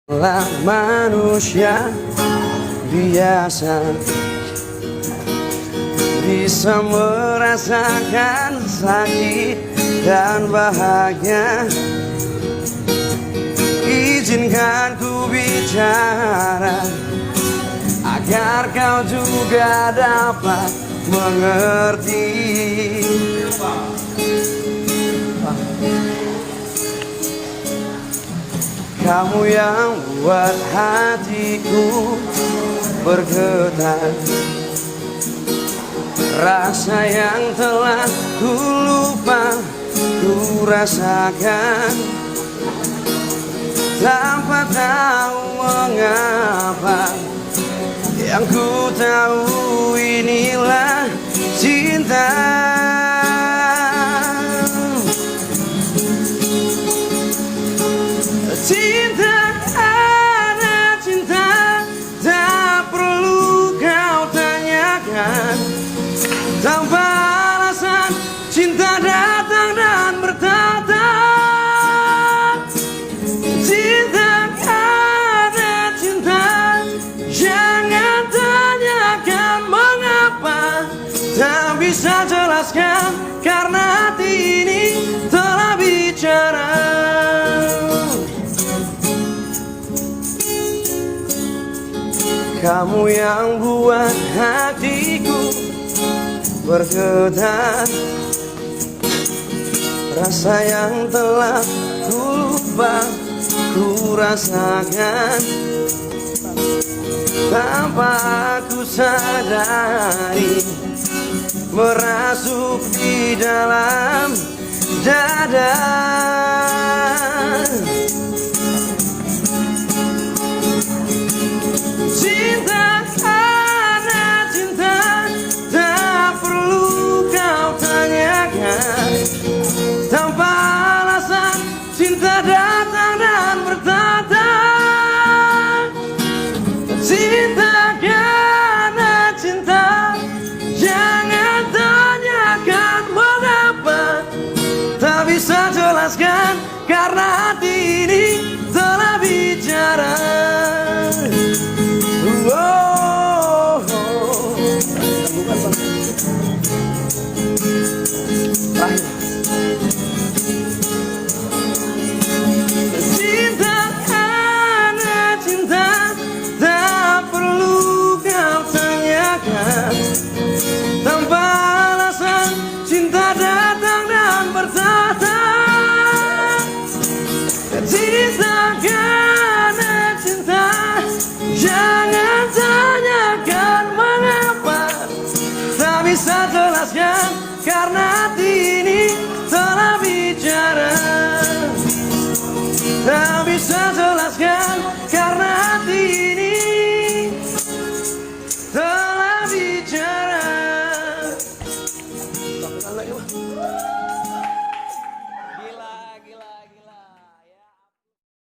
Lah manusia biasa bisa merasakan sakit dan bahagia. Izinkan ku bicara agar kau juga dapat mengerti. Kamu yang buat hatiku bergetar, rasa yang telah ku lupa ku rasakan, tanpa tahu mengapa. Yang ku tahu inilah cinta. Cinta karena cinta, tak perlu kau tanyakan. Tanpa alasan cinta datang dan bertata. Cinta karena cinta, jangan tanyakan mengapa. Tak bisa jelaskan karena hati ini telah bicara. Kamu yang buat hatiku bergetar, rasa yang telah ku lupa ku rasakan, tanpa aku sadari merasuk di dalam dada. Cinta karena cinta, tak perlu kau tanyakan. Tanpa alasan cinta datang dan bertata. Cinta karena cinta, jangan tanyakan mengapa. Tak bisa jelaskan karena hati ini telah bicara. Cinta karena cinta, tak perlu kau tanyakan. Tanpa alasan cinta datang dan bertata. Cinta karena cinta, jangan tanyakan mengapa. Tak bisa jelaskan karena hati ini telah bicara. Tak bisa